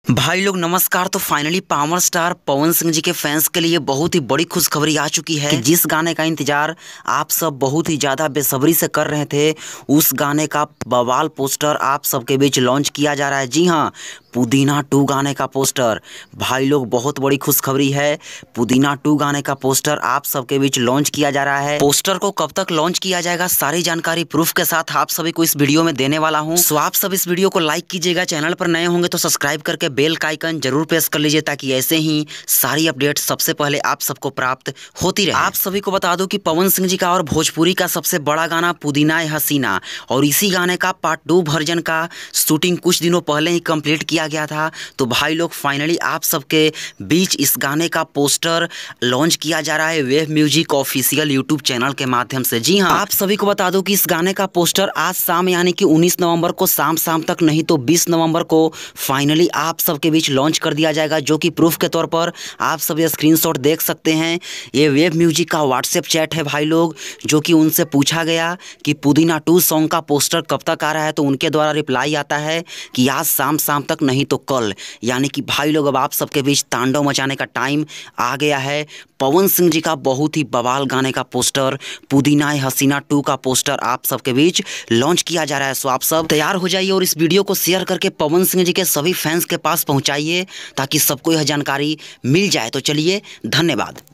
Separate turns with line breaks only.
भाई लोग नमस्कार। तो finally power star Pawan Singh ji के फैंस के लिए बहुत ही बड़ी खुशखबरी आ चुकी है कि जिस गाने का इंतजार आप सब बहुत ही ज़्यादा बेसब्री से कर रहे थे, उस गाने का बवाल पोस्टर आप सबके बीच लॉन्च किया जा रहा है। जी हाँ, पुदीना 2 गाने का पोस्टर। भाई लोग बहुत बड़ी खुशखबरी है, पुदीना 2 गाने का पोस्टर आप सबके बीच लॉन्च किया जा रहा है। पोस्टर को कब तक लॉन्च किया जाएगा, सारी जानकारी प्रूफ के साथ आप सभी को इस वीडियो में देने वाला हूँ। सो आप सब इस वीडियो को लाइक कीजिएगा, चैनल पर नए होंगे तो सब्सक्राइब करके बेल का आइकन जरूर प्रेस कर लीजिए ताकि ऐसे ही सारी अपडेट सबसे पहले आप सबको प्राप्त होती रहे। आप सभी को बता दूं कि पवन सिंह जी का और भोजपुरी का सबसे बड़ा गाना पुदीना ए हसीना, और इसी गाने का पार्ट 2 वर्जन का शूटिंग कुछ दिनों पहले ही कंप्लीट किया गया था। तो भाई लोग फाइनली आप सबके बीच इस गाने का पोस्टर लॉन्च किया जा रहा है wave music official YouTube channel के माध्यम से। जी हाँ, आप सभी को बता दूं कि इस गाने का पोस्टर आज शाम यानी कि 19 नवंबर को शाम तक नहीं तो 20 नवंबर को फाइनली आप सबके बीच लॉन्च कर दिया जाएगा, जो कि प्रूफ के तौर पर आप सब ये स्क्रीनशॉट देख सकते हैं। ये वेव म्यूजिक का व्हाट्सएप चैट है भाई लोग, जो कि उनसे पूछा गया कि पुदीना 2 सॉन्ग का पोस्टर कब तक आ रहा है, तो उनके द्वारा रिप्लाई आता है कि आज शाम तक नहीं तो कल। यानी कि भाई लोग अब आप सबके बीच तांडव मचाने का टाइम आ गया है। पवन सिंह जी का बहुत ही बवाल गाने का पोस्टर पुदीना ए हसीना 2 का पोस्टर आप सबके बीच लॉन्च किया जा रहा है। सो आप सब तैयार हो जाइए और इस वीडियो को शेयर करके पवन सिंह जी के सभी फैंस के पास पहुंचाइए ताकि सबको यह जानकारी मिल जाए। तो चलिए, धन्यवाद।